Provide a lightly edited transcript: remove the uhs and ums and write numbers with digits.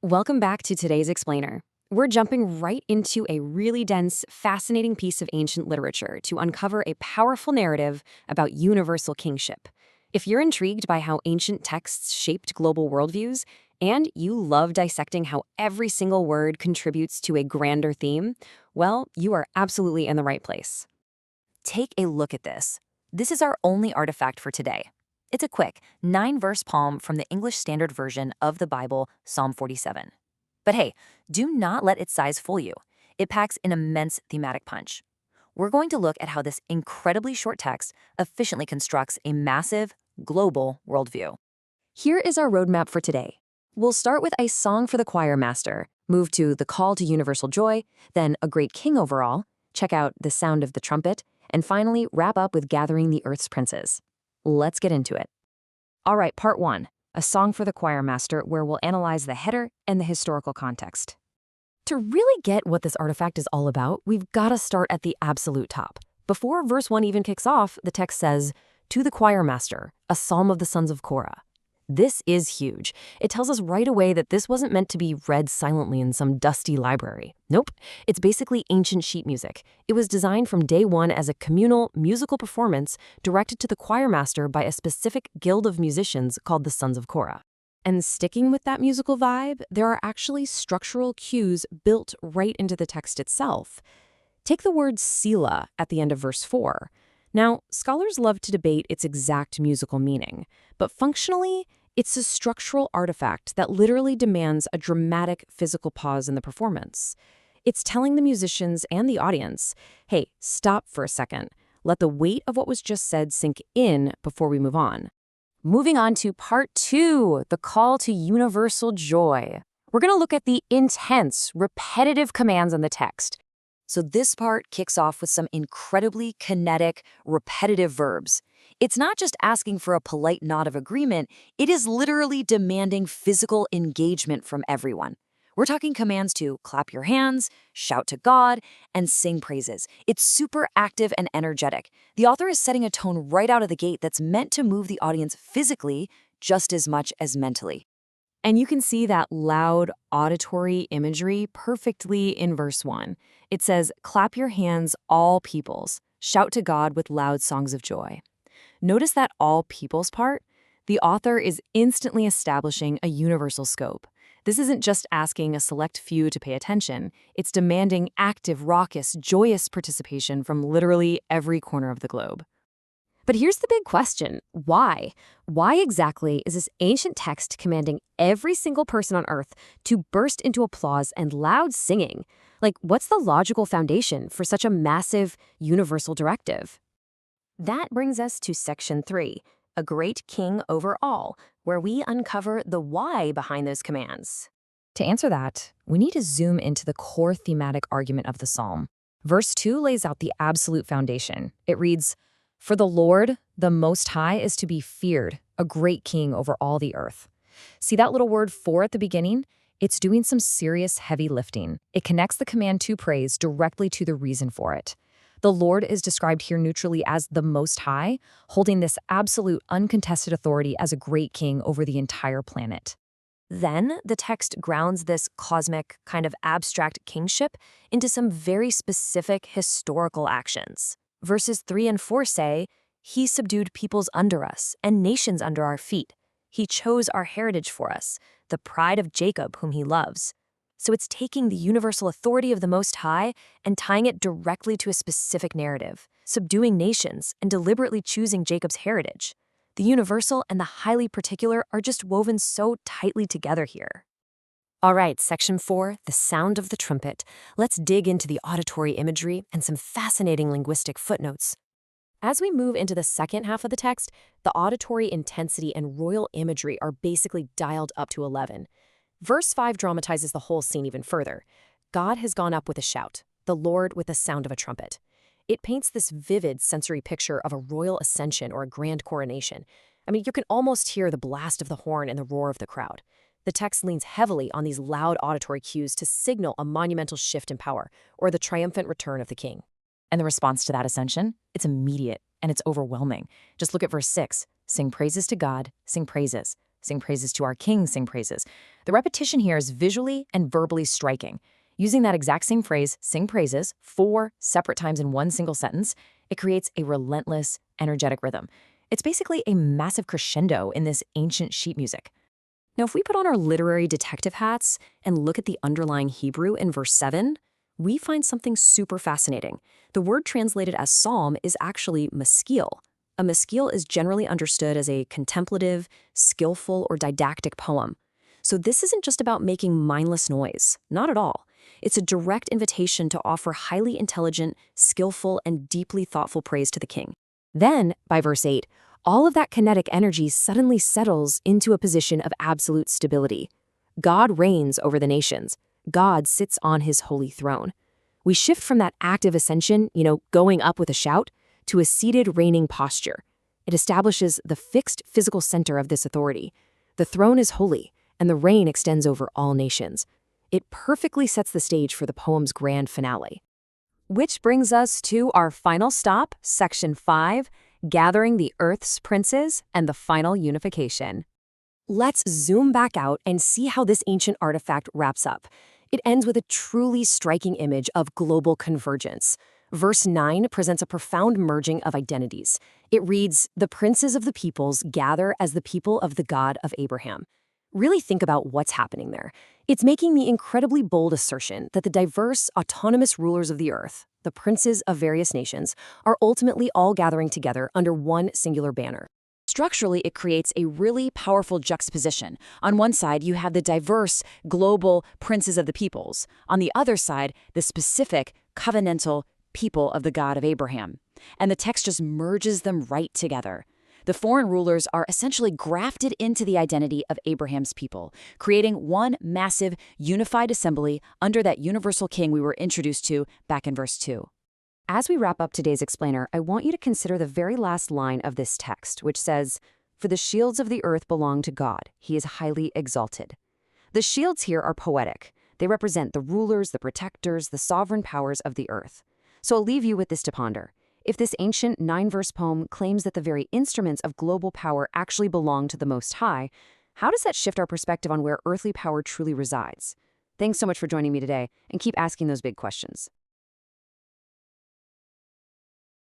Welcome back to today's Explainer. We're jumping right into a really dense, fascinating piece of ancient literature to uncover a powerful narrative about universal kingship. If you're intrigued by how ancient texts shaped global worldviews, and you love dissecting how every single word contributes to a grander theme, well, you are absolutely in the right place. Take a look at this. This is our only artifact for today. It's a quick 9-verse poem from the English Standard Version of the Bible, Psalm 47. But hey, do not let its size fool you. It packs an immense thematic punch. We're going to look at how this incredibly short text efficiently constructs a massive, global worldview. Here is our roadmap for today. We'll start with a song for the choir master, move to the call to universal joy, then a great king overall, check out the sound of the trumpet, and finally wrap up with gathering the earth's princes. Let's get into it. All right, part 1, a song for the choir master, where we'll analyze the header and the historical context. To really get what this artifact is all about, we've got to start at the absolute top. Before verse 1 even kicks off, the text says, "To the choir master, a psalm of the sons of Korah." This is huge. It tells us right away that this wasn't meant to be read silently in some dusty library. Nope, it's basically ancient sheet music. It was designed from day one as a communal musical performance directed to the choir master by a specific guild of musicians called the Sons of Korah. And sticking with that musical vibe, there are actually structural cues built right into the text itself. Take the word Selah at the end of verse 4. Now, scholars love to debate its exact musical meaning, but functionally, it's a structural artifact that literally demands a dramatic physical pause in the performance. It's telling the musicians and the audience, hey, stop for a second. Let the weight of what was just said sink in before we move on. Moving on to part 2, the call to universal joy. We're going to look at the intense, repetitive commands in the text. So this part kicks off with some incredibly kinetic, repetitive verbs. It's not just asking for a polite nod of agreement, it is literally demanding physical engagement from everyone. We're talking commands to clap your hands, shout to God, and sing praises. It's super active and energetic. The author is setting a tone right out of the gate that's meant to move the audience physically just as much as mentally. And you can see that loud auditory imagery perfectly in verse 1. It says, "Clap your hands, all peoples. Shout to God with loud songs of joy." Notice that all peoples part? The author is instantly establishing a universal scope. This isn't just asking a select few to pay attention. It's demanding active, raucous, joyous participation from literally every corner of the globe. But here's the big question. Why? Why exactly is this ancient text commanding every single person on Earth to burst into applause and loud singing? Like, what's the logical foundation for such a massive, universal directive? That brings us to section 3, a great king over all, where we uncover the why behind those commands. To answer that, we need to zoom into the core thematic argument of the psalm. Verse 2 lays out the absolute foundation. It reads, "For the Lord, the Most High, is to be feared, a great king over all the earth." See that little word "for" at the beginning? It's doing some serious heavy lifting. It connects the command to praise directly to the reason for it. The Lord is described here neutrally as the Most High, holding this absolute uncontested authority as a great king over the entire planet. Then the text grounds this cosmic, kind of abstract kingship into some very specific historical actions. Verses 3 and 4 say, "He subdued peoples under us and nations under our feet. He chose our heritage for us, the pride of Jacob whom he loves." So it's taking the universal authority of the Most High and tying it directly to a specific narrative, subduing nations and deliberately choosing Jacob's heritage. The universal and the highly particular are just woven so tightly together here. All right, section 4, the sound of the trumpet. Let's dig into the auditory imagery and some fascinating linguistic footnotes. As we move into the second half of the text, the auditory intensity and royal imagery are basically dialed up to 11. Verse 5 dramatizes the whole scene even further. God has gone up with a shout, the Lord with the sound of a trumpet. It paints this vivid sensory picture of a royal ascension or a grand coronation. I mean, you can almost hear the blast of the horn and the roar of the crowd. The text leans heavily on these loud auditory cues to signal a monumental shift in power or the triumphant return of the king. And the response to that ascension? It's immediate and it's overwhelming. Just look at verse 6. Sing praises to God, sing praises. Sing praises to our King, sing praises. The repetition here is visually and verbally striking. Using that exact same phrase, sing praises, 4 separate times in one single sentence, it creates a relentless, energetic rhythm. It's basically a massive crescendo in this ancient sheet music. Now, if we put on our literary detective hats and look at the underlying Hebrew in verse 7, we find something super fascinating. The word translated as psalm is actually maskil. A maskil is generally understood as a contemplative, skillful, or didactic poem. So this isn't just about making mindless noise. Not at all. It's a direct invitation to offer highly intelligent, skillful, and deeply thoughtful praise to the king. Then, by verse 8, all of that kinetic energy suddenly settles into a position of absolute stability. God reigns over the nations. God sits on his holy throne. We shift from that active ascension, going up with a shout, to a seated reigning posture. It establishes the fixed physical center of this authority. The throne is holy, and the reign extends over all nations. It perfectly sets the stage for the poem's grand finale. Which brings us to our final stop, section 5, gathering the Earth's princes and the final unification. Let's zoom back out and see how this ancient artifact wraps up. It ends with a truly striking image of global convergence. Verse 9 presents a profound merging of identities. It reads, "The princes of the peoples gather as the people of the God of Abraham." Really think about what's happening there. It's making the incredibly bold assertion that the diverse, autonomous rulers of the earth, the princes of various nations, are ultimately all gathering together under one singular banner. Structurally, it creates a really powerful juxtaposition. On one side, you have the diverse, global princes of the peoples. On the other side, the specific, covenantal people of the God of Abraham. And the text just merges them right together. The foreign rulers are essentially grafted into the identity of Abraham's people, creating one massive, unified assembly under that universal king we were introduced to back in verse 2. As we wrap up today's explainer, I want you to consider the very last line of this text, which says, "For the shields of the earth belong to God. He is highly exalted." The shields here are poetic. They represent the rulers, the protectors, the sovereign powers of the earth. So I'll leave you with this to ponder. If this ancient 9-verse poem claims that the very instruments of global power actually belong to the Most High, how does that shift our perspective on where earthly power truly resides? Thanks so much for joining me today, and keep asking those big questions.